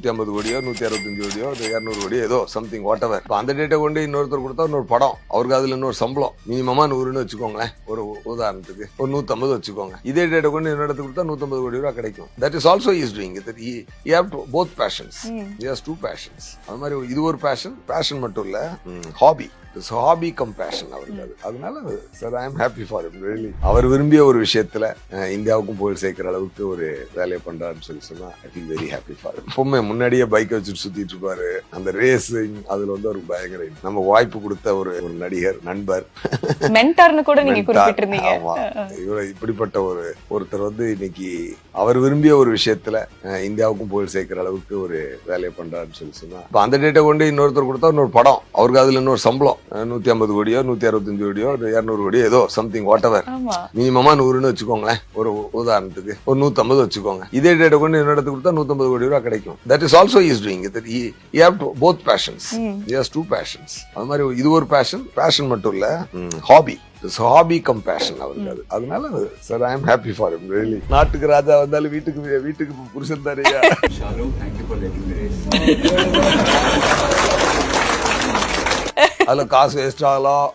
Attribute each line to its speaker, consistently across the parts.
Speaker 1: 150 கோடியோ 165 கோடியோ 200 கோடியோ ஏதோ something what ever. இப்போ அந்த டேட்டை கொண்டு இன்னொருத்தர் கொடுத்தா இன்னொரு படம் அவருக்கு அதுல இன்னொரு சம்பளம் மினிமமா 100ன்னு வச்சுக்கோங்களேன். ஒரு உதாரணத்துக்கு ஒரு 150 வச்சுக்கோங்க. இதே டேட்டை கொண்டு இன்னொரு இடத்துக்கு கொடுத்தா 150 கோடி ரூபாய் கிடைக்கும். That is also is doing it. He have to both passions. He has two passions. அது மாதிரி இது ஒரு பேஷன் மட்டும் இல்ல, ஹாபி. ஹாபி கம்பேஷன் அவருக்கு. அதனால sir I am happy for him really. அவர் விரும்பிய ஒரு விஷயத்துல இந்தியாவுக்கும் போய் சேர்க்கிற அளவுக்கு ஒரு வேலையை பண்றாருன்னு சொன்னா I feel very happy for him. எப்பவுமே முன்னாடியே பைக் வச்சுட்டு சுத்திட்டு இருப்பாரு. அந்த ரேஸ் அதுல வந்து ஒரு பயங்கர நம்ம வாய்ப்பு கொடுத்த ஒரு நடிகர், நண்பர்,
Speaker 2: மென்டார்னு கூட நீங்க குறிப்பிட்டிருந்தீங்க.
Speaker 1: ஆமா, இவர் இப்படிப்பட்ட ஒருத்தர் வந்து இன்னைக்கு அவர் விரும்பிய ஒரு விஷயத்துல இந்தியாவுக்கும் போய் சேர்க்கிற அளவுக்கு ஒரு வேலையை பண்றாருன்னு சொன்னா இப்ப அந்த டேட்டை கொண்டு இன்னொருத்தர் கொடுத்தா இன்னொரு படம் அவருக்கு அதுல இன்னொரு சம்பளம் 150 கோடியோ 165 கோடியோ 200 கோடியோ ஏதோ சம்திங் வாட் எவர். மினிமமா 100ன்னு வச்சுக்கோங்களேன். ஒரு உதாரணத்துக்கு ஒரு 150 வச்சுக்கோங்க. இதே டேட்டை கொண்டு இன்னொரு இடத்துக்கு கொடுத்தா 150 கோடி ரூபாய் கிடைக்கும். That is also is doing it. He have to both passions. He has two passions. அது மாதிரி இது ஒரு பேஷன் மட்டும் இல்ல, ஹாபி. ஹாபி கம்பேஷன் அவருக்கு. அதனால sir I am happy for him really. நாட்டுக்கு ராஜா வந்தாலும் வீட்டுக்கு புருஷன் தானேயா. அதுல காசு வேஸ்ட் ஆகலாம்.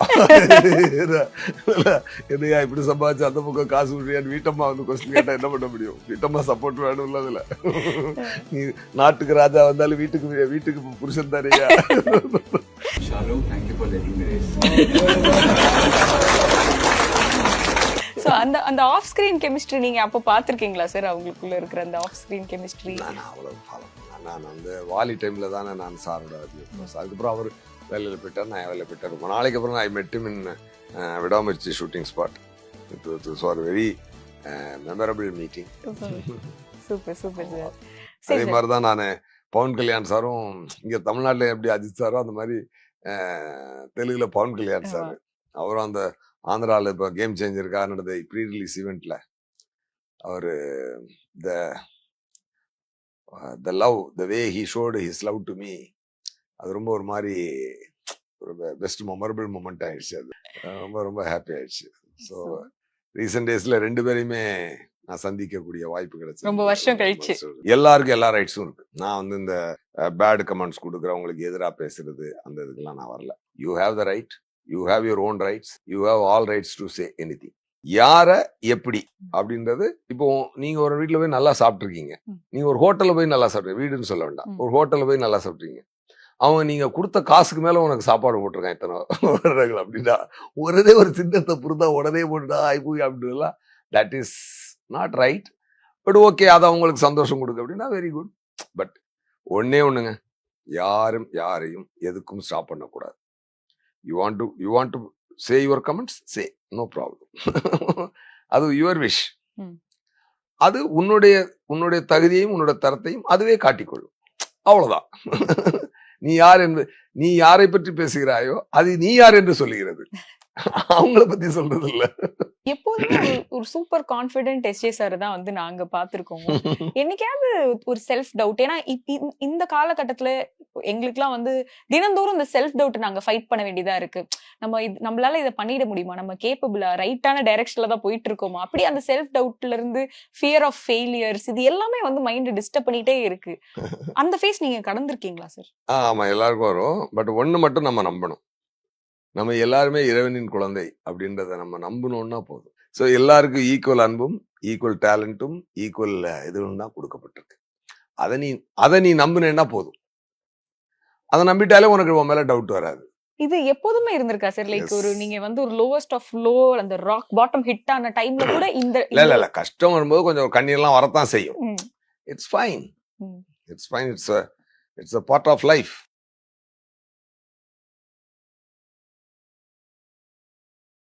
Speaker 1: எதையா இப்படி சம்பாதிச்சு அந்த பக்கம் காசு விடுறியான்னு வீட்டம்மா வந்து கொஸ்டின் கேட்டா என்ன பண்ண முடியும்? வீட்டம்மா சப்போர்ட் வேணும் அதுல. நீ நாட்டுக்கு ராஜா வந்தாலும் வீட்டுக்கு புருஷன் தானேயா.
Speaker 2: சோ அந்த ஆஃப் ஸ்கிரீன் கெமிஸ்ட்ரி நீங்க அப்ப பாத்திருக்கீங்களா சார்? அவங்களுக்குள்ள இருக்கிற அந்த ஆஃப் ஸ்கிரீன் கெமிஸ்ட்ரி
Speaker 1: நான் அவ்வளவு ஃபாலோ பண்ணேன். நான் அந்த வாலி டைம்ல தானே நான் சாரோட அதுக்கப்புறம் அவர் வேலையில போயிட்டார், நான் வேலையில போயிட்டார். ரொம்ப நாளைக்கு அப்புறம் ஐ மெட் ஹிம் இன் விடாமுயற்சி shooting spot. It was a very memorable meeting.
Speaker 2: Super sir.
Speaker 1: அதே மாதிரி தான் நான் பவன் கல்யாண் சாரும் இங்க தமிழ்நாட்டுல எப்படி அஜித் சாரோ அந்த மாதிரி தெலுங்குல பவன் கல்யாண் சார். அவரும் அந்த ஆந்திரால இப்ப கேம் சேஞ்சருக்காக நடந்த ப்ரீ ரிலீஸ் ஈவெண்ட்ல அவரு the love, the way he showed his love to me, அது ரொம்ப ஒரு மாதிரி ஒரு பெஸ்ட் மெமரபிள் மூமெண்ட் ஆயிடுச்சு. அது ரொம்ப ஹாப்பி ஆயிடுச்சு. ஸோ ரீசெண்ட் டேஸ்ல 2 பேரையுமே நான் சந்திக்கக்கூடிய வாய்ப்பு கிடைச்சு.
Speaker 2: ரொம்ப வருஷம் கழிச்சு.
Speaker 1: எல்லாருக்கும் எல்லா ரைட்ஸும் இருக்கு. நான் வந்து இந்த பேட் கமெண்ட்ஸ் கொடுக்குறவங்களுக்கு எதிராக பேசுறது அந்த இதுக்கெல்லாம் நான் வரல. You have the right, you have your own rights, you have all rights to say anything. யார எப்படி அப்படின்றது, இப்போ நீங்க ஒரு வீட்டுல போய் நல்லா சாப்பிட்டுருக்கீங்க, நீங்க ஒரு ஹோட்டல்ல போய் நல்லா சாப்பிட்டு, வீடுன்னு சொல்ல வேண்டாம், ஒரு ஹோட்டல்ல போய் நல்லா சாப்பிட்றீங்க, அவங்க நீங்க கொடுத்த காசுக்கு மேல உனக்கு சாப்பாடு போட்டிருக்கான் இத்தனை வருடங்கள் அப்படின்னா ஒரே ஒரு சின்னத்தை புரிந்தா உடனே போட்டுட்டா ஆய்ப்போய் அப்படின்லாம் that is not right. But okay, அது அவங்களுக்கு சந்தோஷம் கொடுக்கு அப்படின்னா வெரி குட். பட் ஒண்ணுங்க, யாரையும் எதுக்கும் ஸ்டாப் பண்ணக்கூடாது. You want to say your comments, say, no problem. அது யுவர் விஷ். அது உன்னுடைய தகுதியையும் உன்னோட தரத்தையும் அதுவே காட்டிக்கொள்ளும். அவ்வளவுதான். நீ யாரை பற்றி பேசுகிறாயோ அது நீ யார் என்று சொல்லுகிறது, அவங்கள பத்தி சொல்றது இல்ல.
Speaker 2: எப்போதுமே ஒரு சூப்பர் கான்பிடென்ட் எஸ்ஜே சார் தான் வந்து நாங்க பாத்திருக்கோம். என்னைக்காவது ஒரு செல்ஃப் டவுட்? ஏன்னா இந்த காலகட்டத்துல எங்களுக்குலாம் வந்து தினந்தோறும் இந்த செல்ஃப் டவுட் நாங்க ஃபைட் பண்ண வேண்டியதா இருக்கு. நம்மளால இதை பண்ணிட முடியுமா, நம்ம கேப்பபிளா, ரைட்டான டைரக்ஷன்ல தான் போயிட்டு இருக்கோமா, அப்படி அந்த செல்ஃப் டவுட்ல இருந்து ஃபியர் ஆஃப் ஃபெயிலியர்ஸ், இது எல்லாமே வந்து மைண்ட் டிஸ்டர்ப் பண்ணிட்டே இருக்கு. அந்த ஃபேஸ் நீங்க கடந்திருக்கீங்களா சார்?
Speaker 1: ஆமா, எல்லாருக்கும் வரும். பட் ஒண்ணு மட்டும் நம்ம நம்பணும், நம்ம எல்லாருமே இறைவனின் குழந்தை அப்படின்றத நம்ம நம்பணும்னா போதும். ஸோ எல்லாருக்கும் ஈக்குவல் அன்பும் ஈக்குவல் டேலண்ட்டும் ஈக்குவல் இதுவும் தான் கொடுக்கப்பட்டிருக்கு. அதை நீ நம்பினேன்னா போதும். அதை நம்பிட்டாலே உனக்கு உன் மேல டவுட் வராது.
Speaker 2: இது எப்போதுமே இருந்திருக்கா சார்? லைக் ஒரு நீங்க வந்து ஒரு லோவஸ்ட் ஆஃப் லோ, அந்த ராக் பாட்டம் ஹிட் ஆன டைம்ல கூட இந்த
Speaker 1: இல்ல கஷ்டம் வரும்போது கொஞ்சம் கண்ணீர்லாம் வரத்தான் செய்யும். It's fine, it's a part of life.